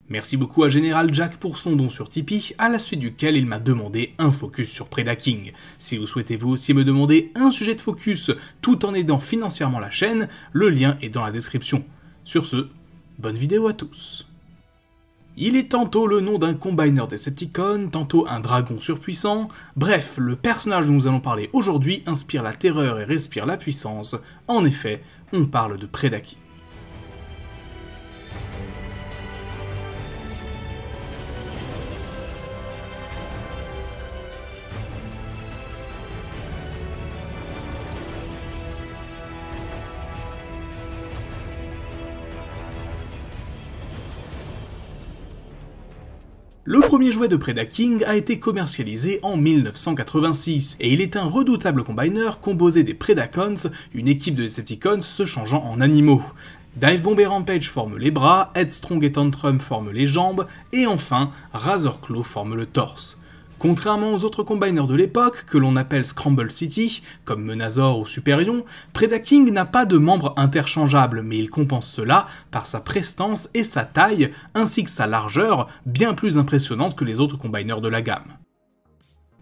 Merci beaucoup à Général Jack pour son don sur Tipeee, à la suite duquel il m'a demandé un focus sur Predaking. Si vous souhaitez vous aussi me demander un sujet de focus tout en aidant financièrement la chaîne, le lien est dans la description. Sur ce, bonne vidéo à tous. Il est tantôt le nom d'un combiner Decepticon, tantôt un dragon surpuissant, bref, le personnage dont nous allons parler aujourd'hui inspire la terreur et respire la puissance. En effet, on parle de Predaking. Le premier jouet de Predaking a été commercialisé en 1986, et il est un redoutable combiner composé des Predacons, une équipe de Decepticons se changeant en animaux. Divebomb et Rampage forment les bras, Headstrong et Tantrum forment les jambes, et enfin, Razorclaw forme le torse. Contrairement aux autres combiners de l'époque, que l'on appelle Scramble City, comme Menazor ou Superion, Predaking n'a pas de membres interchangeables, mais il compense cela par sa prestance et sa taille, ainsi que sa largeur, bien plus impressionnante que les autres combiners de la gamme.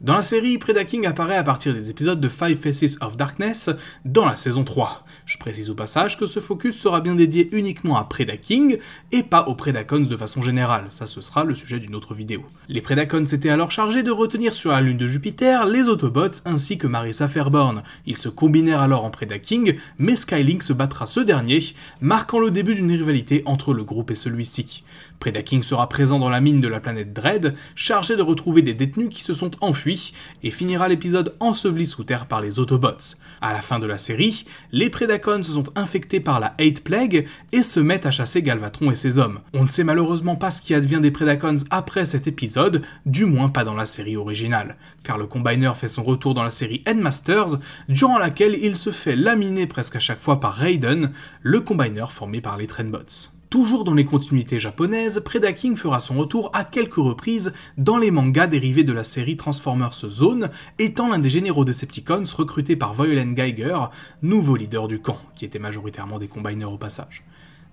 Dans la série, Predaking apparaît à partir des épisodes de Five Faces of Darkness dans la saison 3. Je précise au passage que ce focus sera bien dédié uniquement à Predaking et pas aux Predacons de façon générale, ça ce sera le sujet d'une autre vidéo. Les Predacons étaient alors chargés de retenir sur la lune de Jupiter les Autobots ainsi que Marissa Fairborn. Ils se combinèrent alors en Predaking, mais Skylink se battra ce dernier, marquant le début d'une rivalité entre le groupe et celui-ci. Predaking sera présent dans la mine de la planète Dread, chargé de retrouver des détenus qui se sont enfuis, et finira l'épisode enseveli sous terre par les Autobots. À la fin de la série, les Predacons se sont infectés par la Hate Plague et se mettent à chasser Galvatron et ses hommes. On ne sait malheureusement pas ce qui advient des Predacons après cet épisode, du moins pas dans la série originale, car le Combiner fait son retour dans la série Headmasters, durant laquelle il se fait laminer presque à chaque fois par Raiden, le Combiner formé par les Trainbots. Toujours dans les continuités japonaises, Predaking fera son retour à quelques reprises dans les mangas dérivés de la série Transformers Zone, étant l'un des généraux Decepticons recrutés par Violent Geiger, nouveau leader du camp, qui était majoritairement des combiners au passage.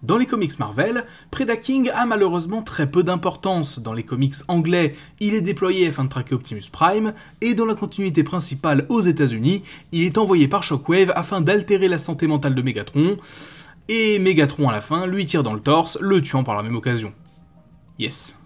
Dans les comics Marvel, Predaking a malheureusement très peu d'importance. Dans les comics anglais, il est déployé afin de traquer Optimus Prime, et dans la continuité principale aux États-Unis, il est envoyé par Shockwave afin d'altérer la santé mentale de Megatron, et Megatron à la fin lui tire dans le torse, le tuant par la même occasion. Yes.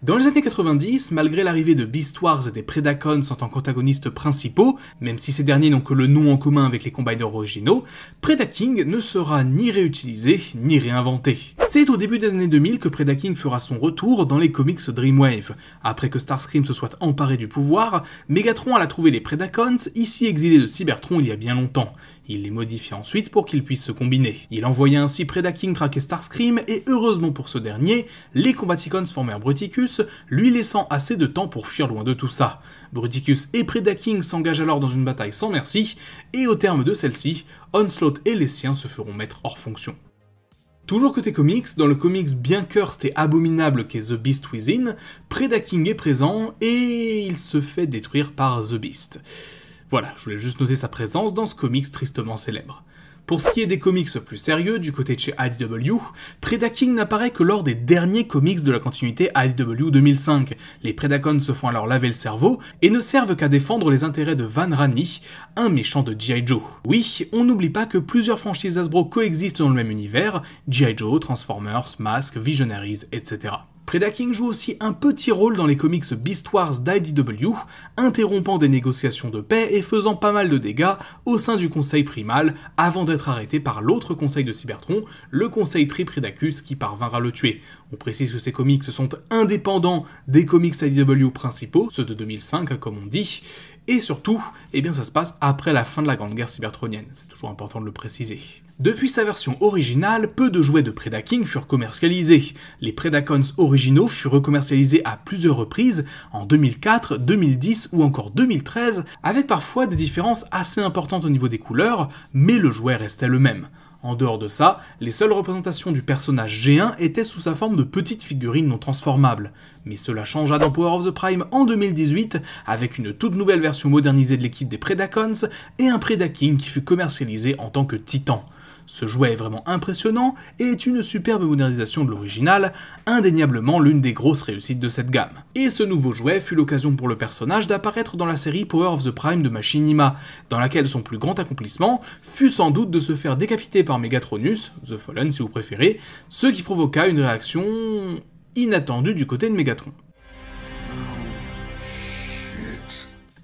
Dans les années 90, malgré l'arrivée de Beast Wars et des Predacons en tant qu'antagonistes principaux, même si ces derniers n'ont que le nom en commun avec les combiners originaux, Predaking ne sera ni réutilisé ni réinventé. C'est au début des années 2000 que Predaking fera son retour dans les comics Dreamwave. Après que Starscream se soit emparé du pouvoir, Megatron alla trouver les Predacons, ici exilés de Cybertron il y a bien longtemps. Il les modifia ensuite pour qu'ils puissent se combiner. Il envoya ainsi Predaking traquer Starscream et heureusement pour ce dernier, les Combaticons formèrent Bruticus, lui laissant assez de temps pour fuir loin de tout ça. Bruticus et Predaking s'engagent alors dans une bataille sans merci, et au terme de celle-ci, Onslaught et les siens se feront mettre hors fonction. Toujours côté comics, dans le comics bien cursed et abominable qu'est The Beast Within, Predaking est présent et il se fait détruire par The Beast. Voilà, je voulais juste noter sa présence dans ce comics tristement célèbre. Pour ce qui est des comics plus sérieux, du côté de chez IDW, Predaking n'apparaît que lors des derniers comics de la continuité IDW 2005. Les Predacons se font alors laver le cerveau et ne servent qu'à défendre les intérêts de Van Rani, un méchant de G.I. Joe. Oui, on n'oublie pas que plusieurs franchises Hasbro coexistent dans le même univers, G.I. Joe, Transformers, Mask, Visionaries, etc. Predaking joue aussi un petit rôle dans les comics Beast Wars d'IDW, interrompant des négociations de paix et faisant pas mal de dégâts au sein du Conseil Primal, avant d'être arrêté par l'autre conseil de Cybertron, le Conseil Tripredacus qui parvinrent à le tuer. On précise que ces comics sont indépendants des comics IDW principaux, ceux de 2005 comme on dit, et surtout, eh bien ça se passe après la fin de la Grande Guerre cybertronienne, c'est toujours important de le préciser. Depuis sa version originale, peu de jouets de Predaking furent commercialisés. Les Predacons originaux furent recommercialisés à plusieurs reprises, en 2004, 2010 ou encore 2013, avec parfois des différences assez importantes au niveau des couleurs, mais le jouet restait le même. En dehors de ça, les seules représentations du personnage G1 étaient sous sa forme de petites figurines non transformables. Mais cela changea dans Power of the Prime en 2018, avec une toute nouvelle version modernisée de l'équipe des Predacons et un Predaking qui fut commercialisé en tant que Titan. Ce jouet est vraiment impressionnant et est une superbe modernisation de l'original, indéniablement l'une des grosses réussites de cette gamme. Et ce nouveau jouet fut l'occasion pour le personnage d'apparaître dans la série Power of the Prime de Machinima, dans laquelle son plus grand accomplissement fut sans doute de se faire décapiter par Megatronus, The Fallen si vous préférez, ce qui provoqua une réaction inattendue du côté de Megatron.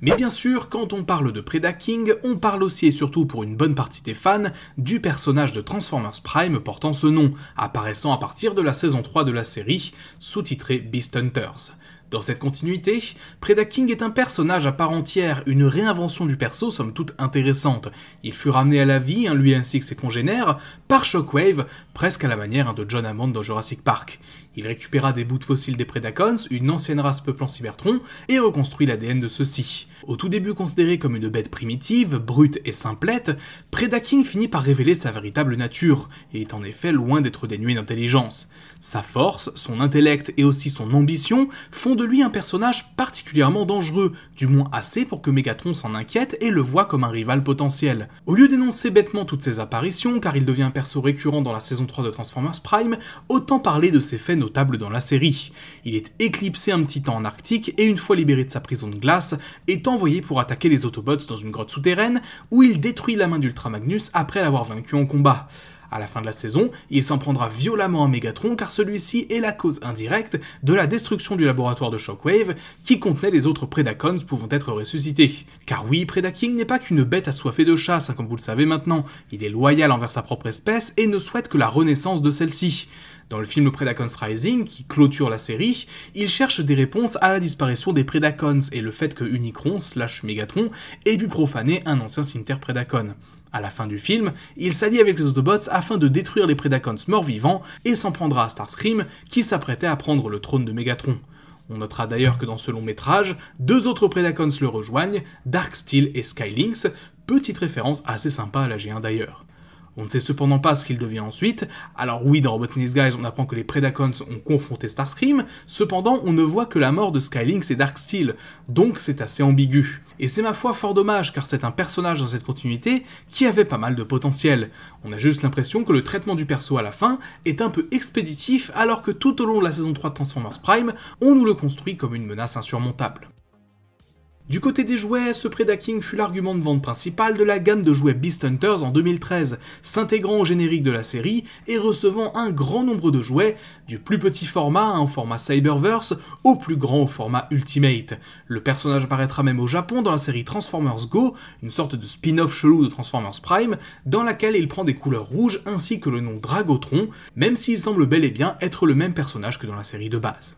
Mais bien sûr, quand on parle de Predaking, on parle aussi et surtout pour une bonne partie des fans du personnage de Transformers Prime portant ce nom, apparaissant à partir de la saison 3 de la série, sous-titrée Beast Hunters. Dans cette continuité, Predaking est un personnage à part entière, une réinvention du perso somme toute intéressante. Il fut ramené à la vie, lui ainsi que ses congénères, par Shockwave, presque à la manière de John Hammond dans Jurassic Park. Il récupéra des bouts de fossiles des Predacons, une ancienne race peuplant Cybertron, et reconstruit l'ADN de ceux-ci. Au tout début considéré comme une bête primitive, brute et simplette, Predaking finit par révéler sa véritable nature, et est en effet loin d'être dénué d'intelligence. Sa force, son intellect et aussi son ambition font de lui un personnage particulièrement dangereux, du moins assez pour que Megatron s'en inquiète et le voit comme un rival potentiel. Au lieu d'énoncer bêtement toutes ses apparitions, car il devient un perso récurrent dans la saison 3 de Transformers Prime, autant parler de ses faits notables dans la série. Il est éclipsé un petit temps en Arctique et une fois libéré de sa prison de glace, est envoyé pour attaquer les Autobots dans une grotte souterraine où il détruit la main d'Ultra Magnus après l'avoir vaincu en combat. À la fin de la saison, il s'en prendra violemment à Megatron car celui-ci est la cause indirecte de la destruction du laboratoire de Shockwave qui contenait les autres Predacons pouvant être ressuscités. Car oui, Predaking n'est pas qu'une bête assoiffée de chasse, comme vous le savez maintenant, il est loyal envers sa propre espèce et ne souhaite que la renaissance de celle-ci. Dans le film Predacons Rising, qui clôture la série, il cherche des réponses à la disparition des Predacons et le fait que Unicron / Megatron ait pu profaner un ancien cimetière Predacon. À la fin du film, il s'allie avec les Autobots afin de détruire les Predacons morts-vivants et s'en prendra à Starscream qui s'apprêtait à prendre le trône de Megatron. On notera d'ailleurs que dans ce long métrage, 2 autres Predacons le rejoignent, Darksteel et Skylynx, petite référence assez sympa à la G1 d'ailleurs. On ne sait cependant pas ce qu'il devient ensuite, alors oui, dans Robots in Disguise, on apprend que les Predacons ont confronté Starscream, cependant on ne voit que la mort de Skylynx et Darksteel, donc c'est assez ambigu. Et c'est ma foi fort dommage, car c'est un personnage dans cette continuité qui avait pas mal de potentiel. On a juste l'impression que le traitement du perso à la fin est un peu expéditif, alors que tout au long de la saison 3 de Transformers Prime, on nous le construit comme une menace insurmontable. Du côté des jouets, ce Predaking fut l'argument de vente principal de la gamme de jouets Beast Hunters en 2013, s'intégrant au générique de la série et recevant un grand nombre de jouets, du plus petit format, au format Cyberverse, au plus grand au format Ultimate. Le personnage apparaîtra même au Japon dans la série Transformers Go, une sorte de spin-off chelou de Transformers Prime, dans laquelle il prend des couleurs rouges ainsi que le nom Dragotron, même s'il semble bel et bien être le même personnage que dans la série de base.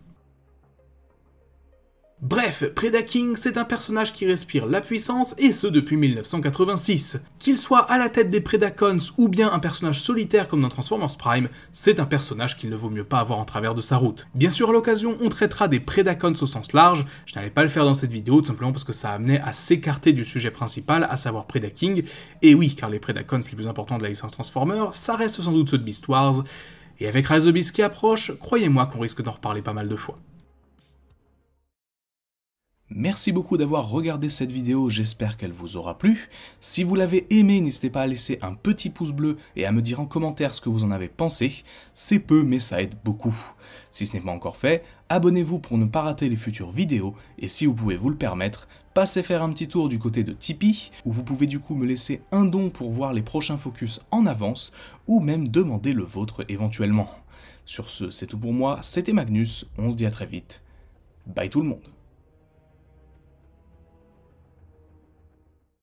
Bref, Predaking, c'est un personnage qui respire la puissance, et ce depuis 1986. Qu'il soit à la tête des Predacons ou bien un personnage solitaire comme dans Transformers Prime, c'est un personnage qu'il ne vaut mieux pas avoir en travers de sa route. Bien sûr, à l'occasion, on traitera des Predacons au sens large, je n'allais pas le faire dans cette vidéo, tout simplement parce que ça amenait à s'écarter du sujet principal, à savoir Predaking, et oui, car les Predacons les plus importants de la licence Transformers, ça reste sans doute ceux de Beast Wars, et avec Rise of the Beasts qui approche, croyez-moi qu'on risque d'en reparler pas mal de fois. Merci beaucoup d'avoir regardé cette vidéo, j'espère qu'elle vous aura plu. Si vous l'avez aimé, n'hésitez pas à laisser un petit pouce bleu et à me dire en commentaire ce que vous en avez pensé. C'est peu, mais ça aide beaucoup. Si ce n'est pas encore fait, abonnez-vous pour ne pas rater les futures vidéos, et si vous pouvez vous le permettre, passez faire un petit tour du côté de Tipeee, où vous pouvez du coup me laisser un don pour voir les prochains focus en avance, ou même demander le vôtre éventuellement. Sur ce, c'est tout pour moi, c'était Magnus, on se dit à très vite. Bye tout le monde.